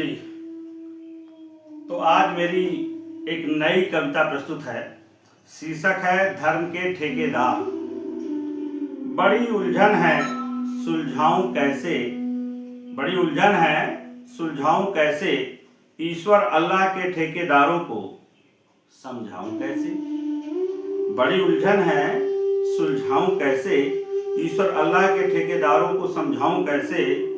जी, तो आज मेरी एक नई कविता प्रस्तुत है। शीर्षक है धर्म के ठेकेदार। बड़ी उलझन है सुलझाऊं कैसे, बड़ी उलझन है सुलझाऊं कैसे, ईश्वर अल्लाह के ठेकेदारों को समझाऊं कैसे। बड़ी उलझन है सुलझाऊं कैसे, ईश्वर अल्लाह के ठेकेदारों को समझाऊं कैसे।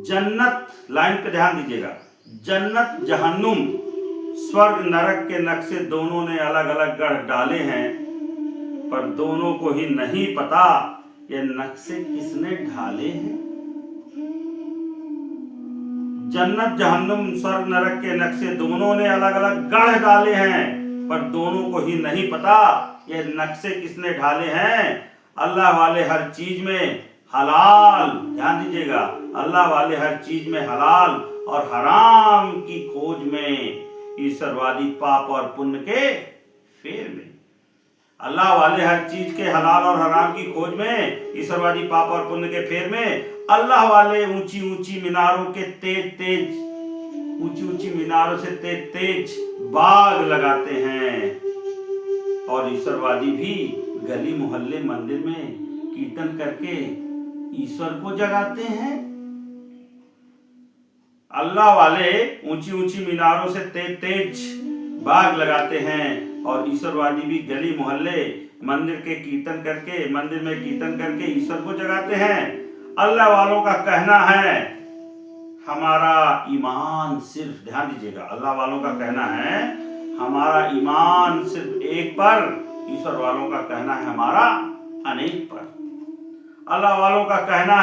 जन्नत, लाइन पे ध्यान दीजिएगा, जन्नत जहन्नुम स्वर्ग नरक के नक्शे दोनों ने अलग अलग गढ़ डाले हैं, पर दोनों को ही नहीं पता ये नक्शे किसने ढाले हैं। जन्नत जहन्नुम स्वर्ग नरक के नक्शे दोनों ने अलग अलग गढ़ डाले हैं, पर दोनों को ही नहीं पता ये नक्शे किसने ढाले हैं। अल्लाह वाले हर चीज में हलाल, ध्यान दीजिएगा, अल्लाह वाले हर चीज में हलाल और हराम की खोज में, ईश्वरवादी पाप और पुण्य के फेर में। अल्लाह वाले हर चीज के हलाल और हराम की खोज में, ईश्वरवादी पाप और पुण्य के फेर में। अल्लाह वाले ऊंची ऊंची मीनारों के ऊंची ऊंची मीनारों से तेज तेज बाग लगाते हैं, और ईश्वरवादी भी गली मोहल्ले मंदिर में कीर्तन करके ईश्वर को जगाते हैं। अल्लाह वाले ऊंची ऊंची मीनारों से तेज तेज बाग लगाते हैं, और ईश्वरवादी भी गली मोहल्ले मंदिर में कीर्तन करके ईश्वर को जगाते हैं। अल्लाह वालों का कहना है हमारा ईमान सिर्फ, ध्यान दीजिएगा, अल्लाह वालों का कहना है हमारा ईमान सिर्फ एक पर, ईश्वर वालों का कहना है हमारा अनेक पर। अल्लाह वालों का कहना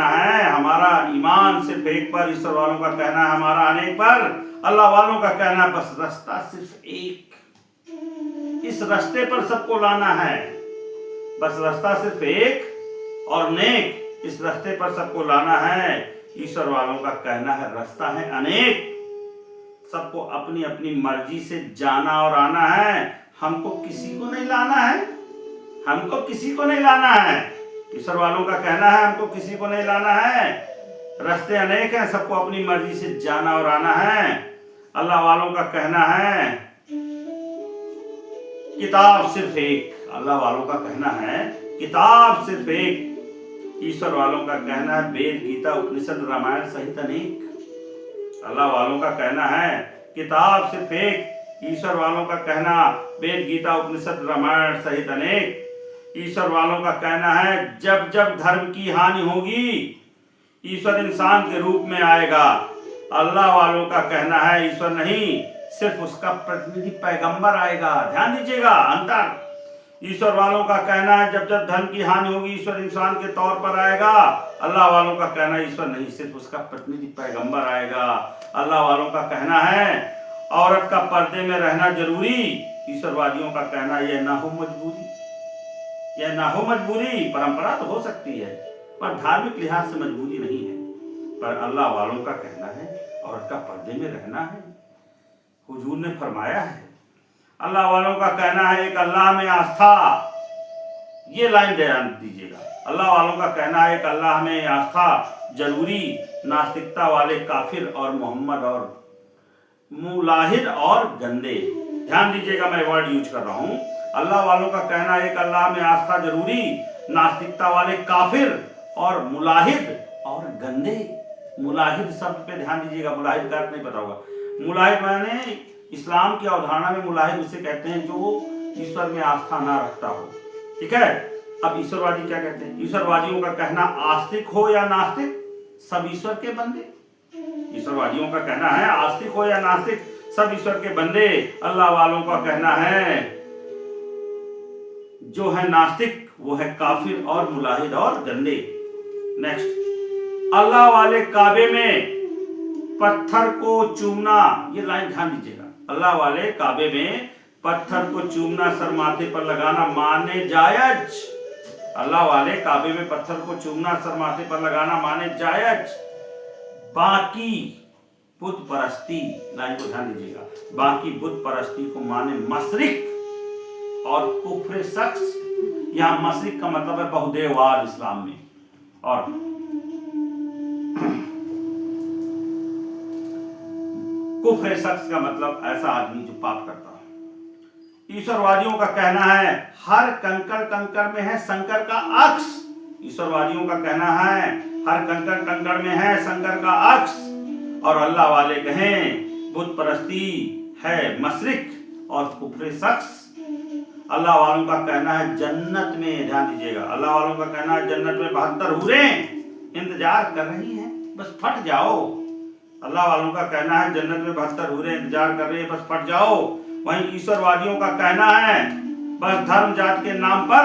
है हमारा ईमान सिर्फ एक पर, ईश्वर वालों का कहना है हमारा अनेक पर। अल्लाह वालों का कहना है बस रास्ता सिर्फ एक, इस रास्ते पर सबको लाना है। बस रास्ता सिर्फ एक और नेक, इस रास्ते पर सबको लाना है। ईश्वर वालों का कहना है रास्ता है अनेक, सबको अपनी अपनी मर्जी से जाना और आना है। हमको किसी को नहीं लाना है, ईश्वर वालों का कहना है हमको किसी को नहीं लाना है। रास्ते अनेक हैं, सबको अपनी मर्जी से जाना और आना है। अल्लाह वालों का कहना है किताब सिर्फ एक, अल्लाह वालों का कहना है किताब सिर्फ एक, ईश्वर वालों का कहना है वेद गीता उपनिषद रामायण सहित अनेक। अल्लाह वालों का कहना है किताब सिर्फ एक, ईश्वर वालों का कहना वेद गीता उपनिषद रामायण सहित अनेक। ईश्वर वालों का कहना है जब जब धर्म की हानि होगी, ईश्वर इंसान के रूप में आएगा। अल्लाह वालों का कहना है ईश्वर नहीं, सिर्फ उसका प्रतिनिधि पैगंबर आएगा। ध्यान दीजिएगा अंतर। ईश्वर वालों का कहना है जब जब धर्म की हानि होगी, ईश्वर इंसान के तौर पर आएगा। अल्लाह वालों का कहना ईश्वर नहीं, सिर्फ उसका प्रतिनिधि पैगंबर आएगा। अल्लाह वालों का कहना है औरत का पर्दे में रहना जरूरी, ईश्वरवादियों का कहना यह ना हो मजबूरी, परंपरा तो हो सकती है पर धार्मिक लिहाज से मजबूरी नहीं है। पर अल्लाह वालों का कहना है औरत का पर्दे में रहना है। हुजूर ने फरमाया है, अल्लाह वालों का कहना है एक अल्लाह में आस्था, ये लाइन ध्यान दीजिएगा, अल्लाह वालों का कहना है एक अल्लाह में आस्था जरूरी, नास्तिकता वाले काफिर और मोहम्मद और मुलाहिद और गंदे। ध्यान दीजिएगा मैं वर्ड यूज कर रहा हूं। अल्लाह वालों का कहना है एक अल्लाह में आस्था जरूरी, नास्तिकता वाले काफिर और मुलाहिद और गंदे। मुलाहिद शब्द पे ध्यान दीजिएगा, मुलाहिद का अर्थ नहीं पता होगा। मुलाहिद माने इस्लाम की अवधारणा में मुलाहिद उसे कहते हैं जो ईश्वर में आस्था ना रखता हो। ठीक है, अब ईश्वरवादी क्या कहते हैं? ईश्वरवादियों का कहना आस्तिक हो या नास्तिक सब ईश्वर के बंदे। ईश्वरवादियों का कहना है आस्तिक हो या नास्तिक सब ईश्वर के बंदे। अल्लाह वालों का कहना है जो है नास्तिक वो है काफिर और मुलाहिद और गंदे। नेक्स्ट, अल्लाह वाले काबे में पत्थर को चूमना, ये लाइन ध्यान दीजिएगा, अल्लाह वाले काबे में पत्थर को चूमना सर माथे पर लगाना माने जायज। अल्लाह वाले काबे में पत्थर को चूमना सर माथे पर लगाना माने जायज। बाकी बुत परस्ती, लाइन को ध्यान दीजिएगा, बाकी बुत परस्ती को माने मशरिक और कुफ्र शख्स। यहाँ मशरिक का मतलब है बहुदेववाद इस्लाम में, और कुफ्र शख्स का मतलब ऐसा आदमी जो पाप करता है। ईश्वरवादियों का कहना है हर कंकड़ कंकड़ में है शंकर का अक्ष। ईश्वरवादियों का कहना है हर कंकड़ कंकड़ में है शंकर का अक्ष। और अल्लाह वाले कहें बुत परस्ती है मशरिक और कुफ्र शख्स। अल्लाह वालों का कहना है जन्नत में, ध्यान दीजिएगा, अल्लाह वालों का कहना है जन्नत में 72 हूरें इंतजार कर रही हैं, बस फट जाओ। अल्लाह वालों का कहना है जन्नत में 72 हूरें इंतजार कर रही है, बस फट जाओ। वहीं ईश्वरवादियों का कहना है बस धर्म जात के नाम पर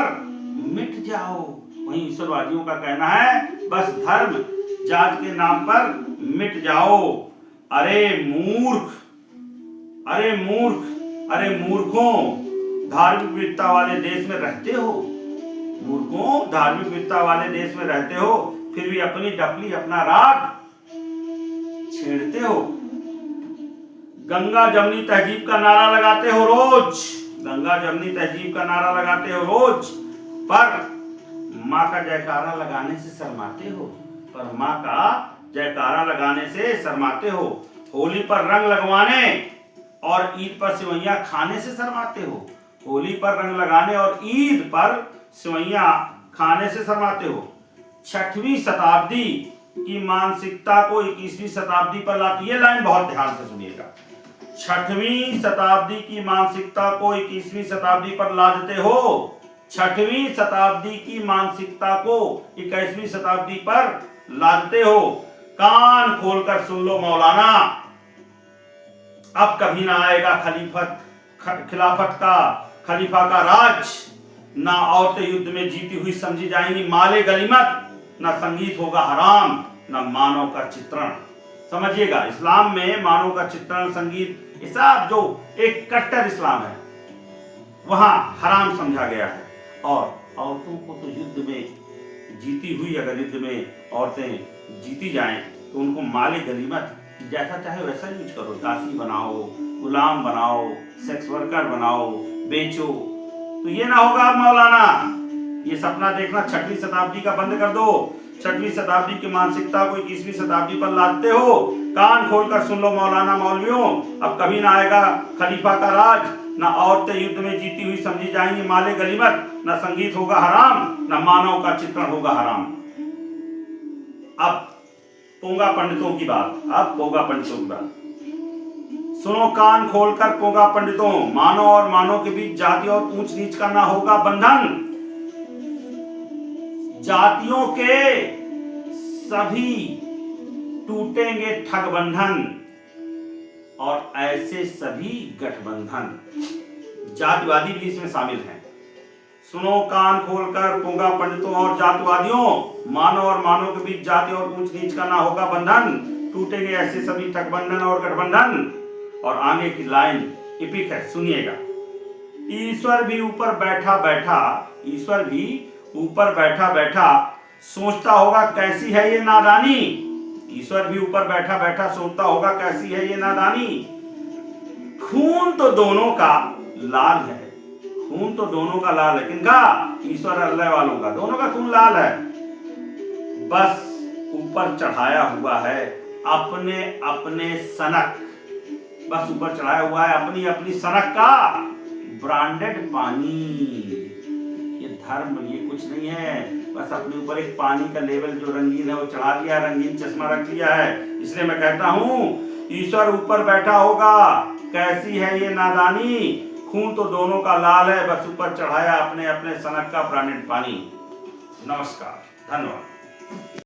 मिट जाओ। वहीं ईश्वरवादियों का कहना है बस धर्म जात के नाम पर मिट जाओ। अरे मूर्ख, अरे मूर्ख, अरे मूर्खों, धार्मिक विविधता वाले देश में रहते हो, मूर्खों धार्मिक विविधता वाले देश में रहते हो, फिर भी अपनी डपली अपना राग छेड़ते हो। गंगा जमनी तहजीब का नारा लगाते हो रोज, गंगा जमनी तहजीब का नारा लगाते हो रोज, पर माँ का जयकारा लगाने से शर्माते हो, पर माँ का जयकारा लगाने से शर्माते हो। होली पर रंग लगवाने और ईद पर सिवैयां खाने से शर्माते हो, होली पर रंग लगाने और ईद पर सिवैयां खाने से शर्माते हो। 6वीं शताब्दी की मानसिकता को 21वीं शताब्दी पर लाती, ये लाइन बहुत ध्यान से सुनिएगा। 6वीं शताब्दी की मानसिकता को 21वीं शताब्दी पर ला देते हो, 6वीं शताब्दी की मानसिकता को 21वीं शताब्दी पर लादते हो। कान खोलकर सुन लो मौलाना, अब कभी ना आएगा खिलाफत का खलीफा का राज। ना औरतें युद्ध में जीती हुई समझी जाएंगी माले गनीमत, ना संगीत होगा हराम, ना मानव का चित्रण। समझिएगा, इस्लाम में मानव का चित्रण, संगीत, ये सब जो एक कट्टर इस्लाम है वहां हराम समझा गया है। और औरतों को तो युद्ध में जीती हुई, अगर युद्ध में औरतें जीती जाएं तो उनको माले गनीमत जैसा चाहे वैसा यूज करो, दासी बनाओ, गुलाम बनाओ, सेक्स वर्कर बनाओ, बेचो। तो ये ना होगा मौलाना, ये सपना देखना 6वीं शताब्दी का बंद कर दो। 6वीं शताब्दी की मानसिकता को 21वीं शताब्दी पर लादते हो। कान खोलकर सुन लो मौलाना मौलवियों, अब कभी ना आएगा खलीफा का राज, ना औरतें युद्ध में जीती हुई समझी जाएंगी माले गनीमत, ना संगीत होगा हराम, ना मानव का चित्रण होगा हराम। अब पोंगा पंडितों की बात, अब पोंगा पंडितों की बात सुनो कान खोलकर पोंगा पंडितों। मानव और मानव के बीच जाति और ऊंच नीच का ना होगा बंधन। जातियों के सभी टूटेंगे ठगबंधन और ऐसे सभी गठबंधन। जातिवादी भी इसमें शामिल हैं। सुनो कान खोलकर पोंगा पंडितों और जातिवादियों, मानव और मानव के बीच जाति और ऊंच नीच का ना होगा बंधन, टूटेंगे ऐसे सभी ठगबंधन और गठबंधन। और आगे की लाइन एपिक है, सुनिएगा। ईश्वर भी ऊपर बैठा बैठा, ईश्वर भी ऊपर बैठा बैठा सोचता होगा कैसी है ये नादानी। ईश्वर भी ऊपर बैठा बैठा सोचता होगा कैसी है ये नादानी। खून तो दोनों का लाल है, खून तो दोनों का लाल है। किनका? ईश्वर अल्लाह वालों का, दोनों का खून लाल है। बस ऊपर चढ़ाया हुआ है अपने अपने सनक, बस ऊपर चढ़ाया हुआ है अपनी अपनी सनक का ब्रांडेड पानी। ये धर्म ये कुछ नहीं है, बस अपने ऊपर एक पानी का लेवल जो रंगीन है वो चढ़ा दिया, रंगीन चश्मा रख दिया है। इसलिए मैं कहता हूं ईश्वर ऊपर बैठा होगा कैसी है ये नादानी। खून तो दोनों का लाल है, बस ऊपर चढ़ाया अपने अपने सनक का ब्रांडेड पानी। नमस्कार, धन्यवाद।